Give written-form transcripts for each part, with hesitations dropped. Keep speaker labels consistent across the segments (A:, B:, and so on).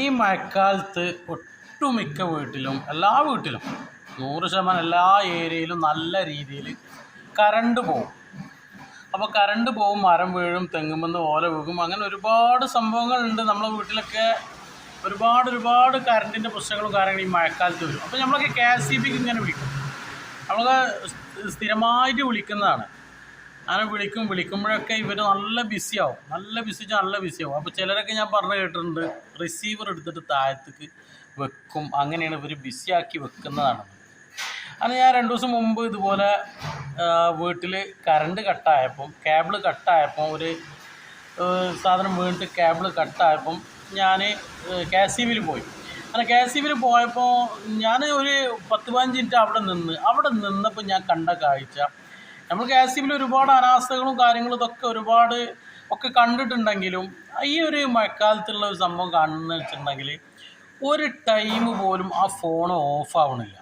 A: ഈ മഴക്കാലത്ത് ഒട്ടുമിക്ക വീട്ടിലും എല്ലാ വീട്ടിലും 100% എല്ലാ ഏരിയയിലും നല്ല രീതിയിൽ കറണ്ട് പോകും. അപ്പോൾ കറണ്ട് പോകും, മരം വീഴും, തെങ്ങുമെന്ന് ഓല വീഴും, അങ്ങനെ ഒരുപാട് സംഭവങ്ങളുണ്ട്. നമ്മളെ വീട്ടിലൊക്കെ ഒരുപാട് കറണ്ടിൻ്റെ പ്രശ്നങ്ങളും കാര്യങ്ങളും ഈ മഴക്കാലത്ത് വരും. അപ്പോൾ നമ്മളൊക്കെ KSEBക്ക് ഇങ്ങനെ വിളിക്കും, നമ്മളൊക്കെ സ്ഥിരമായിട്ട് വിളിക്കുന്നതാണ്. അങ്ങനെ വിളിക്കുമ്പോഴൊക്കെ ഇവർ നല്ല ബിസിയാവും. നല്ല ബിസിയാവും. അപ്പോൾ ചിലരൊക്കെ ഞാൻ പറഞ്ഞു കേട്ടിട്ടുണ്ട്, റിസീവർ എടുത്തിട്ട് താഴത്തേക്ക് വെക്കും, അങ്ങനെയാണ് ഇവർ ബിസിയാക്കി വെക്കുന്നതാണ്. അങ്ങനെ ഞാൻ 2 ദിവസം മുമ്പ് ഇതുപോലെ വീട്ടിൽ കറണ്ട് കട്ടായപ്പം, കേബിൾ കട്ടായപ്പം, ഒരു സാധനം വീണിട്ട് കേബിൾ കട്ടായപ്പം ഞാൻ KSEBയിൽ പോയി. അങ്ങനെ KSEBയിൽ പോയപ്പോൾ ഞാൻ ഒരു 10-15 മിനിറ്റ് അവിടെ നിന്നപ്പോൾ ഞാൻ കണ്ട കാഴ്ച, നമ്മൾ KSEBയിൽ ഒരുപാട് അനാസ്ഥകളും കാര്യങ്ങളും ഇതൊക്കെ ഒക്കെ കണ്ടിട്ടുണ്ടെങ്കിലും ഈ ഒരു മഴക്കാലത്തുള്ള ഒരു സംഭവം കാണുന്നത് വെച്ചിട്ടുണ്ടെങ്കിൽ ഒരു ടൈം പോലും ആ ഫോൺ ഓഫ് ആവണില്ല.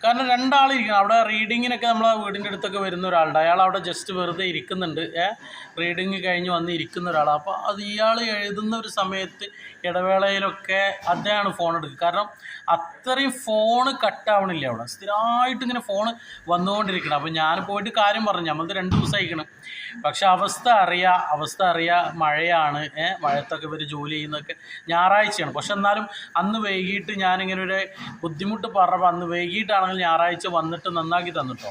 A: കാരണം 2 ആളിരിക്കണം അവിടെ. റീഡിങ്ങിനൊക്കെ നമ്മളെ വീടിൻ്റെ അടുത്തൊക്കെ വരുന്ന ഒരാളുണ്ട്, അയാൾ അവിടെ ജസ്റ്റ് വെറുതെ ഇരിക്കുന്നുണ്ട്, റീഡിങ് കഴിഞ്ഞ് വന്ന് ഇരിക്കുന്ന ഒരാളാണ്. അപ്പോൾ അത് ഇയാൾ എഴുതുന്ന ഒരു സമയത്ത് ഇടവേളയിലൊക്കെ അദ്ദേഹമാണ് ഫോൺ എടുക്കുക. കാരണം അത്രയും ഫോണ് കട്ടാവണില്ല അവിടെ, സ്ഥിരമായിട്ട് ഇങ്ങനെ ഫോണ് വന്നുകൊണ്ടിരിക്കണം. അപ്പോൾ ഞാൻ പോയിട്ട് കാര്യം പറഞ്ഞു, നമ്മളത് 2 ദിവസം അയക്കണം. പക്ഷെ അവസ്ഥ അറിയാം, മഴയാണ്, മഴത്തൊക്കെ ഇവർ ജോലി ചെയ്യുന്നതൊക്കെ ഞായറാഴ്ചയാണ്. പക്ഷെ എന്നാലും അന്ന് വൈകിട്ട് ഞാനിങ്ങനെ ഒരു ബുദ്ധിമുട്ട് പറഞ്ഞപ്പോൾ അന്ന് വൈകിട്ടാണെങ്കിൽ ഞായറാഴ്ച വന്നിട്ട് നന്നാക്കി തന്നിട്ടോ.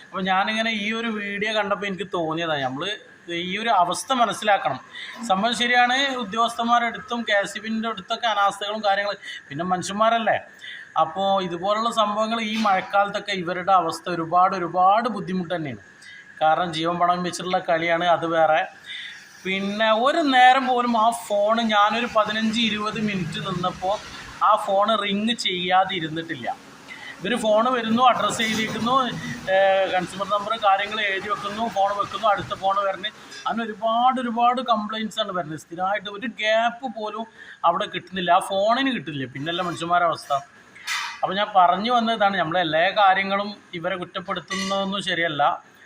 A: അപ്പോൾ ഞാനിങ്ങനെ ഈ ഒരു വീഡിയോ കണ്ടപ്പോൾ എനിക്ക് തോന്നിയതാണ്, നമ്മൾ ഈ ഒരു അവസ്ഥ മനസ്സിലാക്കണം. സംഭവം ശരിയാണ്, ഉദ്യോഗസ്ഥന്മാരുടെ അടുത്തും KSEBിൻ്റെ അടുത്തൊക്കെ അനാസ്ഥകളും കാര്യങ്ങളും, പിന്നെ മനുഷ്യന്മാരല്ലേ. അപ്പോൾ ഇതുപോലുള്ള സംഭവങ്ങൾ ഈ മഴക്കാലത്തൊക്കെ ഇവരുടെ അവസ്ഥ ഒരുപാട് ബുദ്ധിമുട്ട് തന്നെയാണ്. കാരണം ജീവൻ പണം വെച്ചിട്ടുള്ള കളിയാണ്, അത് വേറെ. പിന്നെ ഒരു നേരം പോലും ആ ഫോൺ, ഞാനൊരു 15-20 മിനിറ്റ് നിന്നപ്പോൾ ആ ഫോൺ റിങ് ചെയ്യാതെ ഇരുന്നിട്ടില്ല. ഇവർ ഫോൺ വരുന്നു, അഡ്രസ്സ് എഴുതിയിരിക്കുന്നു, കൺസ്യൂമർ നമ്പർ കാര്യങ്ങൾ എഴുതി വെക്കുന്നു, ഫോൺ വെക്കുന്നു, അടുത്ത ഫോൺ വരുന്നത്. അങ്ങനെ ഒരുപാട് കംപ്ലയിൻസാണ് വരുന്നത്. സ്ഥിരമായിട്ട് ഒരു ഗ്യാപ്പ് പോലും അവിടെ കിട്ടുന്നില്ല, ആ ഫോണിന് കിട്ടുന്നില്ല. പിന്നല്ല മനുഷ്യന്മാരുടെ അവസ്ഥ. അപ്പോൾ ഞാൻ പറഞ്ഞു വന്നതാണ്, നമ്മളെല്ലാ കാര്യങ്ങളും ഇവരെ കുറ്റപ്പെടുത്തുന്നതൊന്നും ശരിയല്ല.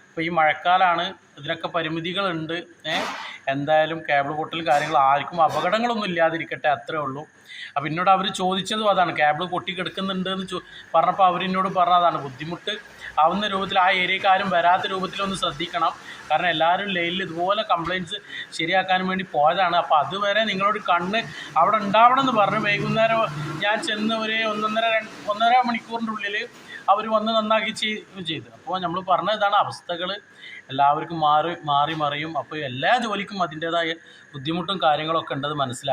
A: ഇപ്പോൾ ഈ മഴക്കാലമാണ്, ഇതിനൊക്കെ പരിമിതികളുണ്ട്. എന്തായാലും കേബിൾ പൊട്ടൽ കാര്യങ്ങൾ ആർക്കും അപകടങ്ങളൊന്നും ഇല്ലാതിരിക്കട്ടെ, അത്രേ ഉള്ളൂ. അപ്പോൾ എന്നോട് അവർ ചോദിച്ചതും അതാണ്, കേബിൾ പൊട്ടിക്കിടക്കുന്നുണ്ടെന്ന് പറഞ്ഞപ്പോൾ അവരെന്നോട് പറഞ്ഞതാണ്, ബുദ്ധിമുട്ട് ആവുന്ന രൂപത്തിൽ ആ ഏരിയക്കാരും വരാത്ത രൂപത്തിലൊന്ന് ശ്രദ്ധിക്കണം. കാരണം എല്ലാവരും ലൈനിൽ ഇതുപോലെ കംപ്ലയിൻറ്റ്സ് ശരിയാക്കാൻ വേണ്ടി പോയതാണ്. അപ്പോൾ അതുവരെ നിങ്ങളോട് കണ്ണ് അവിടെ ഉണ്ടാവണം എന്ന് പറഞ്ഞു. വൈകുന്നേരം ഞാൻ ചെന്ന് ഒരു 1.5 മണിക്കൂറിൻ്റെ ഉള്ളിൽ അവർ വന്ന് നന്നാക്കി ചെയ്തു. അപ്പോൾ നമ്മൾ പറഞ്ഞതാണ്, അവസ്ഥകൾ എല്ലാവർക്കും മാറി മറിയും. അപ്പോൾ എല്ലാ ജോലിക്കും അതിൻ്റേതായ ബുദ്ധിമുട്ടും കാര്യങ്ങളൊക്കെ ഉണ്ടത് മനസ്സിലാക്കുക.